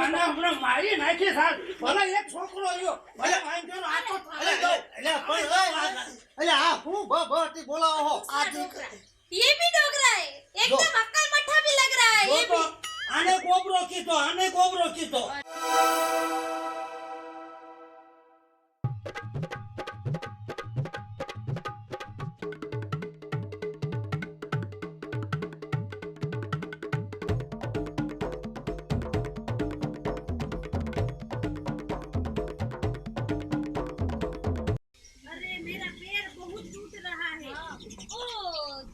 આને હમણાં મારી નાખી સાહેબ. ભલે એક છોકરો રહ્યો ભલે વાંધો ને આ તો થાળી દઉં. અલે આ હું ભટી બોલાવો હો આ डोगरा ये भी डोगरा है एकदम अक्कल मट्ठा भी लग रहा है જો ये તો भी આને ગોબરો કીધો આને ગોબરો કીધો. अरे मेरा पैर बहुत टूट रहा है ओ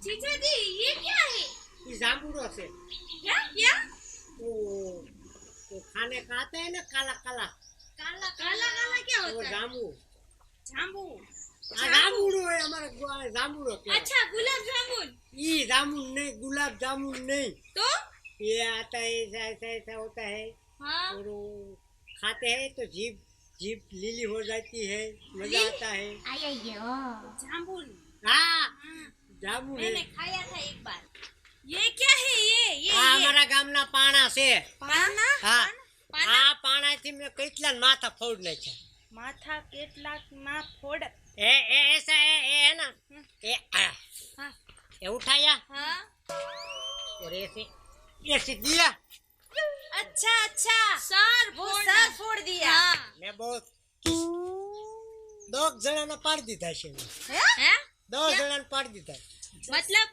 जीजा जी ये क्या है ये जामुनो से क्या क्या वो खाने का आता है ना काला काला काला काला काला क्या वो होता है जामू जाम्बू जामुनो है हमारे जामुनो के अच्छा गुलाब जामुन ये जामुन नहीं गुलाब जामुन नहीं तो ये आता है ऐसा ऐसा ऐसा होता है हाँ और वो खाते हैं तो जीभ जीभ लीली हो जाती है मजा आता है जामुन हाँ हाँ, जामुन है मैंने खाया था एक बार ये क्या है ये આ અમારા ગામના પાણા છે पाना હા પાના? આ પાણાથી મેં કેટલા માથા ફોડ નાખ્યા माथा केटलाक ना फोड़ ए ए ऐसा है ना ए हाँ ये उठाया हाँ और ऐसे ऐसे दिया अच्छा अच्छा सर वो सर फोड़ दिया मैं बहुत दो जणा ने पाड़ दीधा છે हैं दो जणा ने पाड़ दीधा मतलब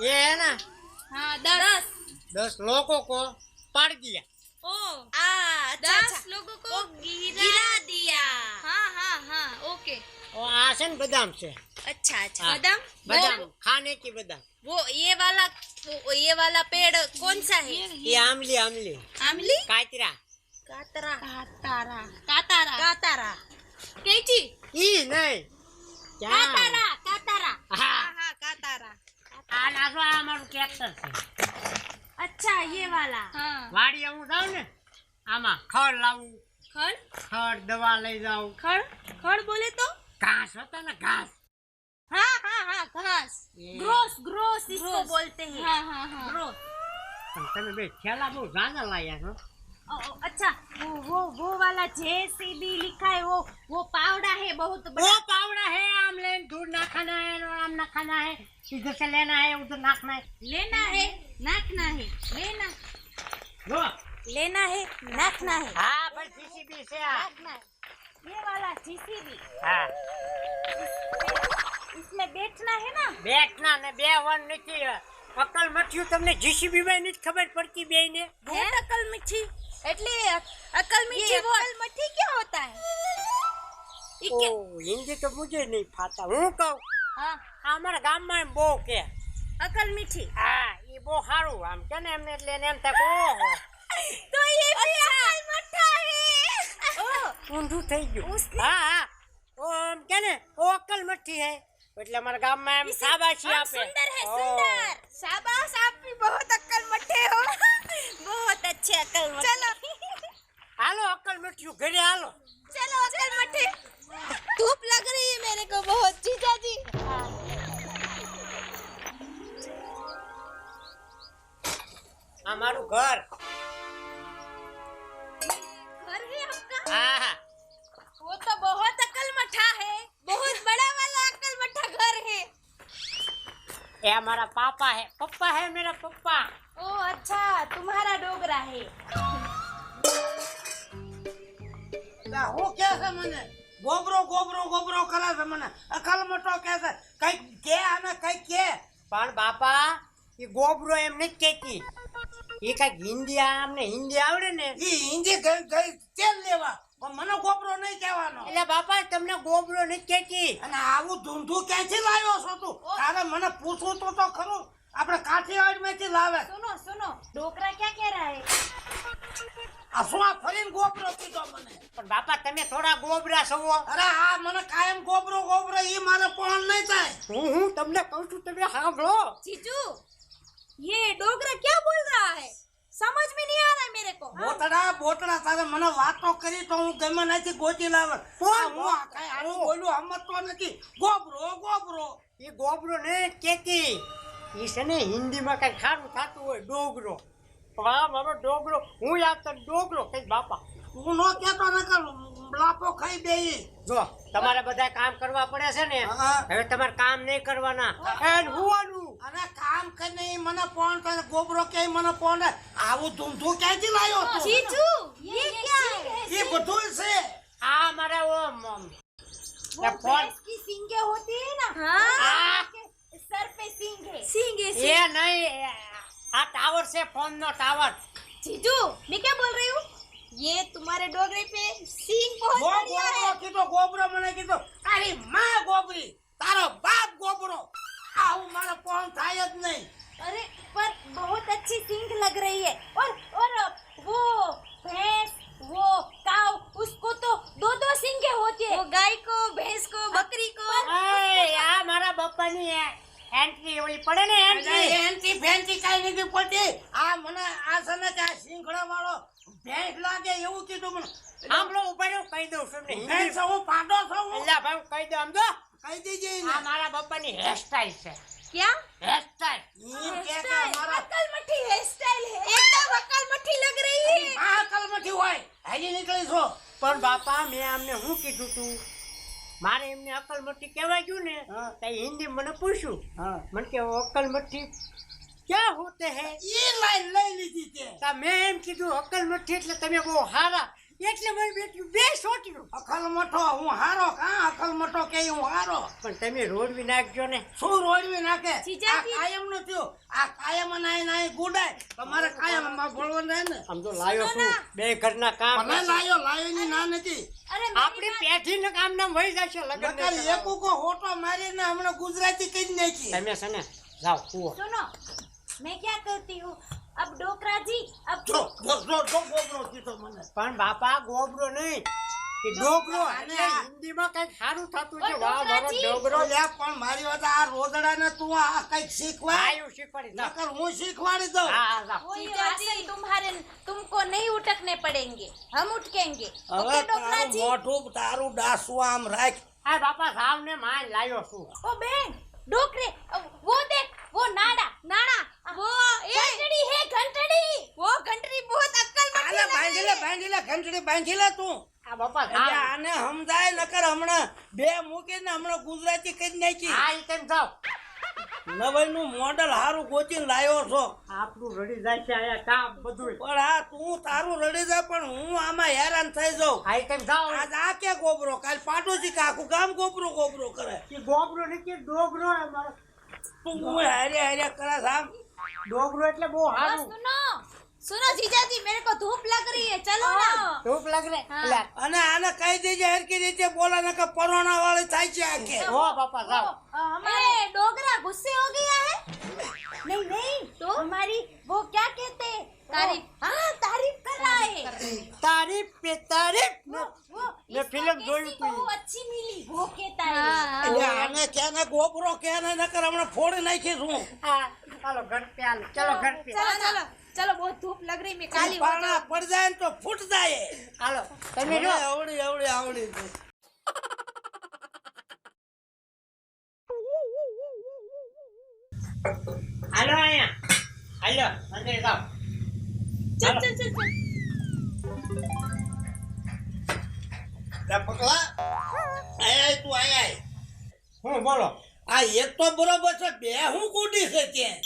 ये है ना हाँ 10 10 लोगों को पाड़ दिया ओ अच्छा 10 लोगों को गिरा दिया हाँ हाँ हाँ ओके और आसन बादाम से अच्छा अच्छा हाँ, बादाम बादाम खाने की बादाम वो ये वाला पेड़ कौन सा है ये आमली आमली आमली कातरा कातरा कातारा कातारा कातारा कैची ई नहीं क्या कातारा कातारा हाँ हाँ कातारा આ લાગો આ અમારું ટ્રેક્ટર છે अच्छा ये वाला हाँ વાડીએ હું જાઉં ને આમાં ખડ લાવું खड़ ખડ દવા લઈ જાઉં खड़ खड़ बोले तो ઘાસ હતા ને ઘાસ हाँ हाँ हाँ घास ये- ग्रोस ग्रोस इसको बोलते हैं हाँ हाँ हाँ ग्रोस પણ તમે બે થેલા બહુ ઝાઝા લાયા છો अच्छा वो वाला जेसीबी लिखा है वो पावड़ा है बहुत वो बड़ा पावड़ा है आम लेन दूर ना खाना है और आम ना खाना है इधर से लेना है उधर नाखना है लेना है नाखना है लेना लो लेना है नाखना है हाँ पर जीसीबी से आ नाखना है ये वाला जेसीबी हाँ इसमें बैठना है ना બેઠના ને બે વન નથી અકલ મથ્યું તમને જીસીબી માં નથી ખબર પડતી બે ને बहुत अकल मिठी એટલે अकल मिठी वो अकल मठी क्या होता है ये ओ क्या हिंदी तो मुझे नहीं फाता हूँ कहूँ हाँ हमारा गाम में बो के अकल मिठी हाँ ये बो हारू आम के ने एमने लेने एम तक ओहो तो ये भी अकल मठा है ओ ઊંધું થઈ ગયું હા હા ઓ આમ કે ને ઓ અક્કલ મઠ્ઠી है એટલે અમારા ગામમાં એમ શાબાશી आप આપે सुंदर है ओ, सुंदर शाबाश आप भी बहुत अक्ल मठे हो बहुत अच्छे अक्ल मठे चलो હાલો અક્કલ મઠ્ઠી ઘરે હાલો चलो अक्ल मठे धूप लग रही है मेरे को बहुत जीजा जी આ મારું ઘર घर है आपका હા હા वो तो बहुत अक्ल मठा है बहुत बड़ा वाला अक्ल मठा घर है એ અમારા પાપા है पप्पा है मेरा पप्पा ओ अच्छा तुम्हारा डोगरा है હું કે છે મને ગોબરો ગોબરો ગોબરો કરે છે મને અકલ મટો કે છે કઈ કે અને કઈ કે પણ બાપા એ ગોબરો એમ નથી કહેતી એ કઈક હિન્દી અમને હિન્દી આવડે ને ઈ હિન્દી ગઈ ગઈ તેલ લેવા પણ મને ગોબરો નહીં કહેવાનો એટલે બાપા તમને ગોબરો નથી કહેતી અને આવું ધૂંધું ક્યાંથી લાવ્યો છો તું તારે મને પૂછવું તો ખરું આપણે કાઠિયાવાડ માંથી લાવે सुनो सुनो डोगरा क्या कह रहा है આ શું આ ફરીને ગોબરો કીધો મને પણ બાપા તમે થોડા ગોબરા છો અરે આ મને કાયમ ગોબરો ગોબરો ઈ મારે પણ નહીં થાય હું તમને કહું છું તમે સાંભળો जीजू ये डोगरा क्या बोल रहा है समझ में नहीं आ रहा है मेरे को બોતડા બોતડા તારે મને વાતો કરી તો હું ગમે નથી ગોતી લાવે હું આ કાંઈ આનું બોલ્યું સમજતો નથી ગોબરો ગોબરો એ ગોબરો ને કેતી એ છે ને હિન્દીમાં કઈ ખારું થતું હોય ડોગરો વાહ મારો ડોગરો હું યાદ તને ડોગરો કઈ બાપા તું નો કેતો નકર લાપો ખાઈ બેહી. જો તમારે બધા કામ કરવા પડે છે ને હા. હવે તમારે કામ નહીં કરવાના એન હુવાનું અને કામ કરીને ઈ મને ફોન કરે ગોબરો કે મને ફોન આવું ધૂમધૂ ક્યાંથી લાયો તું? जीजू ये क्या है એ બધું છે. આ મારે ઓ वो फोन भैंस की सींगे होती है ना हाँ सर पे सींग है ये नहीं आ टावर से फोन नो टावर जीजू मैं क्या बोल रही हूँ ये तुम्हारे डोगरे पे सींग बहुत वो बढ़िया ગોબરો है કીધો ગોબરો મને કીધો તારી માં ગોબરી તારો બાપ ગોબરો આવું મારો ફોન થાય જ નહીં. अरे पर बहुत अच्छी सींग लग रही है और वो भैंस वो काव उसको तो दो दो सींगे होती है वो गाय को भैंस को बकरी को ए આ મારા બાપાની એન્ટ્રી ઓલી પડે ને એન્ટ્રી એન્ટી ફેન્ટી કાઈ નથી પડતી. આ મને આ છે ને કે આ શીંગડા વાળો ભેંસ લાગે એવું કીધું મને. સાંભળો ઉપર કહી દઉં છું ને ભેંસ હું પાડો છું હું. એલા ભાઈ હું કહી દઉં આમ જો કહી દેજે આ એને. મારા બાપાની હેરસ્ટાઈલ છે क्या હેરસ્ટાઈલ ઈ કે કે મારા अकल मठी हेयर स्टाइल है एकदम अकल मठी लग रही है આ કલમથી હોય હાજી નીકળી છો. પણ બાપા મેં આમને શું કીધું તું મારે એમને અકલમઠ્ઠી કહેવાય ગયું ને હા. તો હિન્દી મને પૂછ્યું હા મને કે અકલમઠ્ઠી ક્યાં હોતે હે ઈ લાઈન લઈ લીધી તે. તા મેં એમ કીધું અકલમઠ્ઠી એટલે તમે બહુ હારા એટલે મેં બેઠું બે સોટ્યું અકલ મઠો હું હારો કા અકલ મઠો કે હું હારો. પણ તમે રોડવી નાખજો ને શું રોડવી નાખે? આ જીજાજી. કાયમ નું થયું. આ કાયમ નાય નાય ગુડાય. તમારે કાયમ માં ભળવાનું રહે ને. આમ તો લાયો છું બે ઘરના કામ ભલે લાયો ની ના નથી. अरे આપણી પેઢીને કામ નામ વહી જશે લગન નકર એકોકો હોટો મારીને હમણાં ગુજરાતી કઈ નાખી. તમે છે ને જાઓ કુવો सुनो मैं क्या कहती हूँ अब डोकरा जी अब જો ગોબરો કીધો મને. પણ બાપા ગોબરો નહીં કે ડોગરો આને એટલે આ- હિન્દીમાં કઈક સારું થતું છે ઓ વાહ મારો ડોગરાજી. ડોગરો લે પણ મારી વાત આ રોદડા ને તું આ કઈક શીખવાય. આયુ શીખવાડી જાઓ. નકર હું શીખવાડી દઉં. હા હા જાઓ. वो ये वासन तुम्हारे तुमको नहीं उठकने पड़ेंगे हम उठकेंगे હવે ओके डोकरा તારું जी મોઢું તારું ડાસું આમ રાખ. આ બાપા સાવ ને માય લાયો છું ओ बहन डोकरे वो देख वो नाड़ा नाड़ा वो घंटड़ी है घंटड़ी वो घंटड़ी बहुत अक्कल આને બાંધી લે ઘંટડી બાંધી લે તું. આ બાપા એટલે સાવ આને સમજાય નકર હમણાં બે મૂકીને હમણાં ગુજરાતી કરી નાખી. હા ઈ તેમ જાઓ નવાઈનું મોડલ હારું ગોતીને લાયો છો. આપણું રડી જાય છે આયા કામ બધું પણ આ તું તારું રડી જાય પણ હું આમાં હેરાન થઈ જાઉં. આ ઈ તેમ જાઓ આજ આ કે ગોબરો કાલ પાડોશી કે આખું ગામ ગોબરો કરે. કે ગોબરો નહીં કે ડોગરો એ મારો તું હું હારે કરે આમ. ડોગરો એટલે બહુ સારું सुनो सुनो जीजा जी मेरे को धूप लग रही है चलो ना ધૂપ લાગ રે એટલે અને આને કહી દેજે હરકી રીતે બોલે નકર પરોણા વાળી થાય છે આખે. ઓ બાપા જાઓ हमारे डोगरा गुस्से हो गया है नहीं नहीं तो हमारी वो क्या कहते हैं तारीफ हाँ तारीफ कर रहा है તારીફ पे તારીફ वो ये इसको फिल्म कैसी જોયું તું. बहू अच्छी मिली वो कहता है એટલે આને કે ને ગોબરો કે ને નકર હમણાં ફોડી નાખીશ હું. હા ચાલો ઘર पे હાલ ચલો ઘર पे चलो चलो चलो बहुत धूप लग रही मैं काली हो પાણા પડી જાય ને તો ફૂટ જાય. હાલો તમે જો આવડી. હાલો અહીંયા હાલો અંદર જાઓ चल चल चल चल લે પકલા આય તું આય. હું બોલો આ એક તો બરોબર છે બે હું કુડી છે ત્યાં.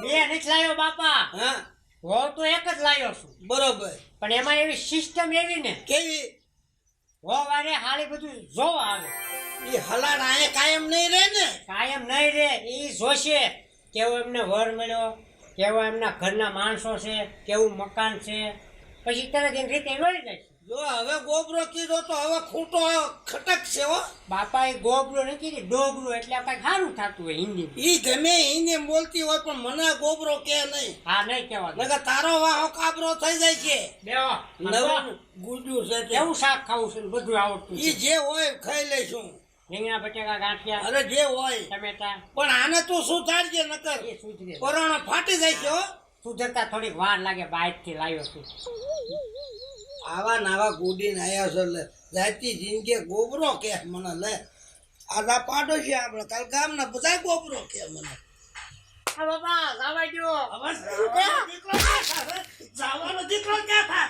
બે નથી લાયો બાપા હા હું તો એક જ લાયો છું બરોબર. પણ એમાં એવી સિસ્ટમ એવી ને કેવી? હો વારે હાલી બધું જોવા આવે એ હલાડ આય કાયમ નહીં રહે ને. કાયમ નહીં રે ઈ જોશે કેવો એમને વર મળ્યો કેવો એમના ઘરના માણસો છે કેવું મકાન છે પછી તરત એની રીતે વળી જાય જો હવે ગોબરો કીધો તો હવે ખૂટો ખટક છે હો. બાપા એ ગોબરો નથી કીધી ડોગરો એટલે કઈ સારું થતું હોય હિન્દી ઈ ગમે હિન્દી બોલતી હોય પણ મને ગોબરો કે નહીં. હા નહીં કેવા નકર તારો વાહો કાબરો થઈ જાય છે. બેવો નવું ગુડ્યું છે તે. કેવું શાક ખાવું છે ને બધું આવડતું ઈ છે જે હોય ખાઈ લઈશું. રીંગણા બટેકા ગાંઠિયા અરે જે હોય ટમેટા પણ આને તું સુધારજે નકર એ સુધરે પરોણો ફાટી જાય છે હો. સુધરતા થોડીક વાર લાગે બહાર થી લાવ્યો છું આવા નાવા ગુડીને આયા છે લે જાતી જિંદગી ગોબરો કે મને લે આધા પાડોશી આપણે કાલ ગામના બધા ગોબરો કે મને. આ બાપા ગાવા દો. હવે જવાનો દીકરો ક્યાં થાય? જવાનો દીકરો ક્યાં થાય?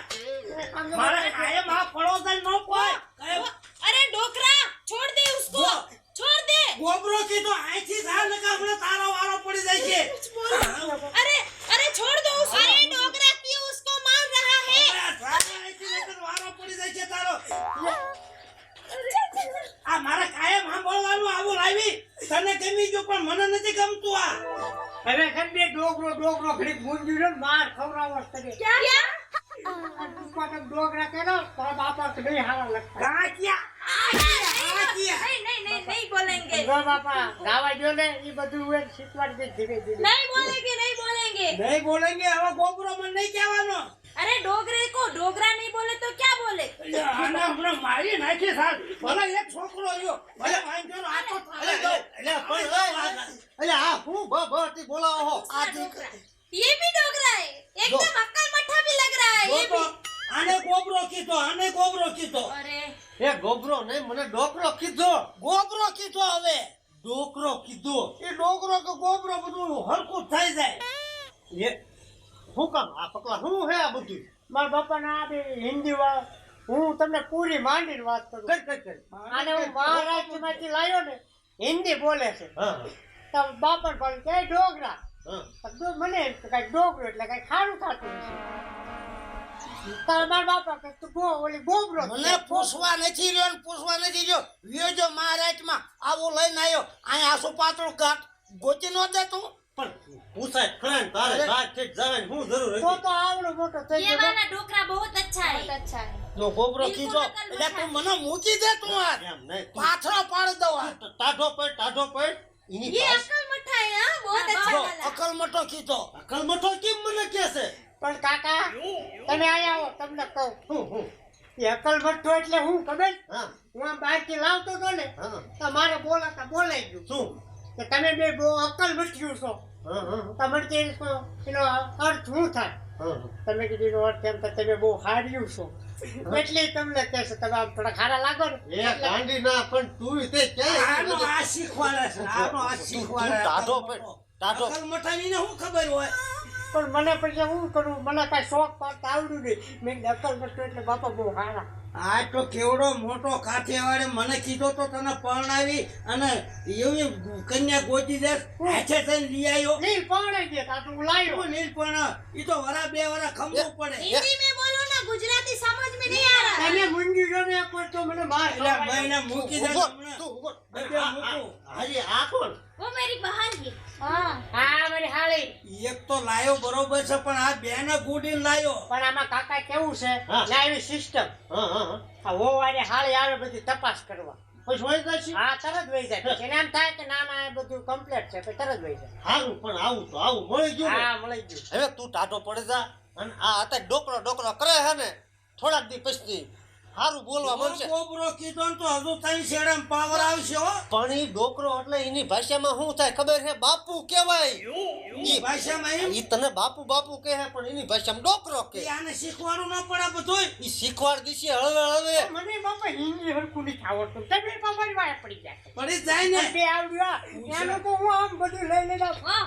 મારે કાયમ આ પડોદન નો કોઈ કાયમ अरे डोकरा छोड़ दे उसको वो। छोड़ दे ગોબરો કીધો આઈથી જા ને કે હમણાં તારો વારો પડી જાય છે. अरे अरे छोड़ दो उसको अरे डोकरा क्यों उसको मार रहा है હવે જા ને આઈથી નહીંતર વારો પડી જાય છે તારો. આ મારે કાયમ સાંભળવાનું આવું લાવી તને ગમી ગયું પણ મને નથી ગમતું આ. હવે ઘરને ડોગરો ઘડીક મૂંઝ્યું ને માર ખવડાવો તને. क्या આ ટૂંકમાં ડોગરા કેનો તારા બાપા તો નહીં હારા લગતા. કાકિયા કાકિયા नहीं बोलेंगे જો બાપા ગાવા દો ને એ બધું હોય શીખવાડી દે ધીરે ધીરે. नहीं बोलेंगे नहीं बोलेंगे નહીં બોલેંગે હવે ગોબરો મને નહીં કહેવાનો. अरे डोगरे को डोगरा नहीं बोले तो क्या बोले એટલે આને હમણાં મારી નાખી સાહેબ. ભલે એક છોકરો આવ્યો ભલે વાંધો આ તો ચાલે દો. એટલે આ હું ભટી બોલાવો હો आ डोगरा ये भी डोगरा है एकदम अक्कल मट्ठा भी लग रहा है ये ગોબરો, भी આને ગોબરો કીધો આને ગોબરો કીધો. अरे એ ગોબરો નહીં મને ડોકરો કીધો ગોબરો કીધો હવે ડોકરો કીધો એ ડોગરો કે ગોબરો બધું હરખું થઈ જાય. એ હું કામ આ પકલા હું હે આ બધું મારા બાપાના આ બે હિન્દી વાળા હું તમને પૂરી માંડીને વાત કરું. કર આને હું મહારાષ્ટ્રમાંથી લાવ્યો ને હિન્દી બોલે છે. હા તો બાપા બોલે કે ડોગરા. હા તો મને એમ કે કાંઈક ડોગરો એટલે કાંઈક ખારું થતું હશે. તો મારા બાપા કે તું ઓલી ગોબરો છે. મને પૂછવા નથી રહ્યો ને પૂછવા નથી રહ્યો વ્યો જો મહારાજમાં આવો લઈને આવ્યો અહીંયા આસુ પાતળું કાટ ગોતી નો દે તું. પણ પૂછાય ખરા ને તારે રાત ઠેઠ જવાની હું જરૂર તો હતી તો આવડો મોટો થઈ ये ગયો. वाला डोकरा बहुत अच्छा है જો ગોબરો બિલકુલ કીધો અકલ એટલે તું મને મૂકી દે તું આ એમ નહીં તું પાથરો પાડી દઉં આ. ટાઢો પડ એની ये પાસે अक्कल मट्ठा है हाँ बहुत अच्छा જો वाला અકલ મટો કીધો અકલ મઠો કેમ મને કે છે પણ કાકા તમે અહીંયા આવો તમને કહું. હું એ અકલ મઠ્ઠો એટલે હું ખબર? હા હું આમ બહારથી લાવતો હતો ને હા તો મારે બોલાતા બોલાઈ ગયું શું કે તમે બે બહુ અકલ મઠ્ઠિયું છો. હા હા તમારે કે એનો અર્થ શું થાય? હા તમે કીધું એનો અર્થ એમ તો તમે બહુ હાર્યું છો એટલે તમને કહેશે તમે આમ થોડા ખારા લાગો ને એ ગાંડી ના પણ તું તે આનો ક્યાં આ શીખવાડે છે આનો આ શીખવાડે તું ટાઢો પડ ટાઢો અકલ મટાની ને શું ખબર હોય પણ મને પછી શું કરું મને કાંઈ શોખ પાડતા આવડ્યું નહીં. મેં કીધું અકલ મઠ્ઠો એટલે બાપા બહુ હારા. આ તો કેવડો મોટો કાઠિયાવાડે મને કીધો તો તને પરણાવી અને એવી કન્યા ગોતી દે હાથે થઈને લઈ આવ્યો. નહીં પરણાઈ ગયા તા તો હું લાવ્યો. એવું નહીં પણ ઈ તો વરા બે વરા ખમવું પડે. हिंदी में बोलो ना गुजराती समझ में नहीं आ रहा તમે મૂંઝી જો ને એક વાર તો મને માર એટલે ભાઈને મૂકી દે ઉભો, હમણાં. તું ઉભો. બે મૂકું. હાજી આ કોણ वो मेरी बहन है हाँ હા મારી હાળી. એક તો લાયો બરોબર છે પણ આ બેને ગુડીને લાયો. પણ આમાં કાકા કેવું છે હા. લાવી સિસ્ટમ હા હા આ હોવારે હાળી આવે બધી તપાસ કરવા. પછી હોય જશે હા તરત વહી જાય. પછી એને એમ થાય કે ના ના એ બધું કમ્પ્લીટ છે પછી તરત વહી જાય. સારું પણ આવું તો આવું મળી ગયું ને. હા મળી ગયું. હવે તું ટાઢો પડી જા અને આ અત્યારે ડોકરો કરે છે ને થોડાક દી પછી સારું બોલવા મળશે ગોબરો કીધો ને તો હજુ તઈ શેડમ પાવર આવશે હો. પણ ઈ ડોકરો એટલે એની ભાષામાં શું થાય ખબર છે બાપુ કહેવાય ઈ ભાષામાં એમ ઈ તને બાપુ કહે છે પણ એની ભાષામાં ડોકરો કહે ઈ આને શીખવાનું ન પડે બધુંય. ઈ શીખવાડ દીશે હળવે મને બાપા હિન્દી હરખું નથી આવડતું. તમે બાપાની વાય પડી જાય. પડી જાય ને બે આવડ્યું એનો તો હું આમ બધું લઈ લઈને આવું. वाह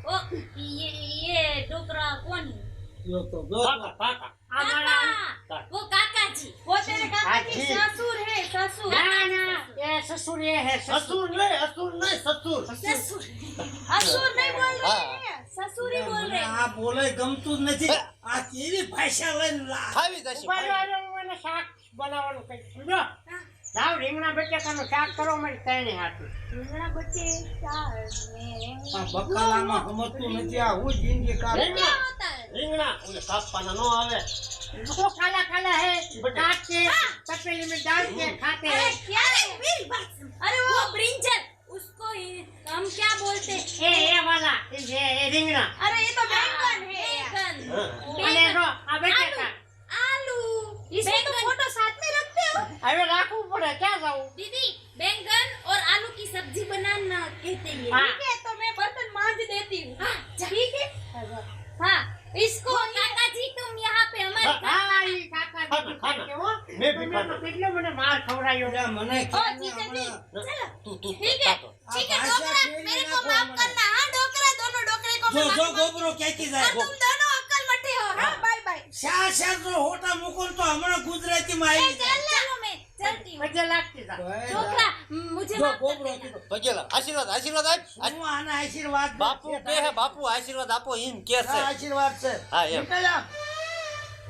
ओ ये डोकरा कौन है જો તો જો તો. કાકા આ મારા काका वो काका जी वो तेरे काका जी हाँ जी। ससुर है ससुर ના ના એ સસુર એ હે સસુર. અસુર નહીં સસુર ससुर असुर नहीं बोल रहे हाँ। हैं ससुर ही बोल रहे हैं આ બોલે ગમતું જ નથી. આ કેવી ભાષા લઈને લા. ખાવી જશે ઉપર વાળો મને શાક બનાવવાનું કઈ સમજો. જાવ રીંગણા બટેકાનું શાક કરો મારી ત્રણે હાથું. રીંગણા બટે ચાર में આ બકાલામાં સમજતું નથી. આ હું જિંદગી કાઢ. क्या होता है રીંગણા ઓલે કાપવાના નો આવે वो काला काला है काट के तपेली में डाल के खाते अरे हैं. क्या है मेरी बात सुन। अरे वो ब्रिंजल उसको हम क्या बोलते हैं ये वाला ये રીંગણા. अरे ये तो बैंगन है बैंगन અને જો આ બટેકા आलू इसमें तो फोटो साथ में रखते हो હવે રાખવું પડે ક્યાં જાવું. दीदी बैंगन और आलू की सब्जी बनाना कहते हैं हाँ। ठीक है तो मैं बर्तन मांज देती हूँ ठीक है हाँ इसको काका जी तुम यहाँ पे हमारे घर હા ઈ કાકા ખાના, ખાના. કે હો મેં બી તમે ખાના. તો કેટલો મને માર ખવડાવ્યો. એટલે મને ओ કે जीजा जी હમણાં चलो તું ठीक है કાપો. ठीक है भाषा डोकरा फेरी मेरे ना को को माफ हमारे। करना हाँ डोकरा दोनों જો मैं જો माफी ગોબરો ક્યાંથી मांग- જાય और तुम दोनों अक्कल मट्टे हो हाँ बाय बाय શા શા જો હોટા મૂકો ને તો હમણાં ગુજરાતીમાં આવી જાય चलो मैं चलती हूँ મજા લાગતી તા छोकरा मुझे જો माफ कर ગોબરો देना। કીધો પગેલા આશીર્વાદ આશીર્વાદ આપ હું આના આશીર્વાદ દે. બાપુ કે હે બાપુ આશીર્વાદ આપો એમ કે આ છે આશીર્વાદ છે હા, એમ. નીકળ જા.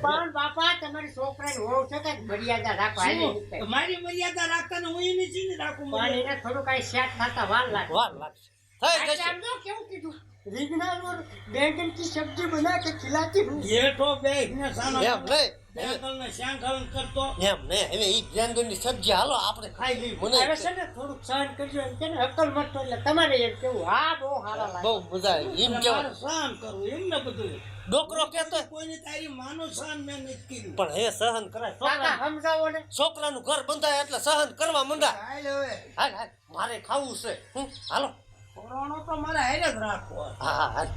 પણ બાપા તમારી છોકરાની વહુ છે કે મર્યાદા રાખો હાલી શું? નીકળે. મારી મર્યાદા રાખતા ને હું એની ચીની રાખું પણ એને થોડું કાંઈ સેટ થતા વાર લાગે વાર લાગશે થઈ આજે જશે આમ જો કેવું કીધું રીંગણા और बैंगन की सब्जी बना के खिलाती हूँ જેઠો બેસને સાનો એમ નહીં બેંગલને શાંખણ કરતો એમ નહીં હવે ઈ બેંગનની સબ્જી હાલો આપણે ખાઈ લઈ મને હવે છે ને થોડુંક સહન કરજો એમ કે ને અક્કલ મટતો એટલે તમારે એમ કેવું હા બહુ સારા લાગે બહુ મજા આવી એમ મારે કેવું સહન કરવું એમ ને બધું ડોકરો કહેતો કોઈને તારી માનું સહન મેં નથી કર્યું પણ હે સહન કરાય કાકા સમજાવો ને છોકરાનું ઘર બંધાય એટલે સહન કરવા મંડા હાલ હવે હાલ હાલ મારે ખાવું છે હાલો કોરોનો તો મારે હારે જ રાખવો હા હા હાલ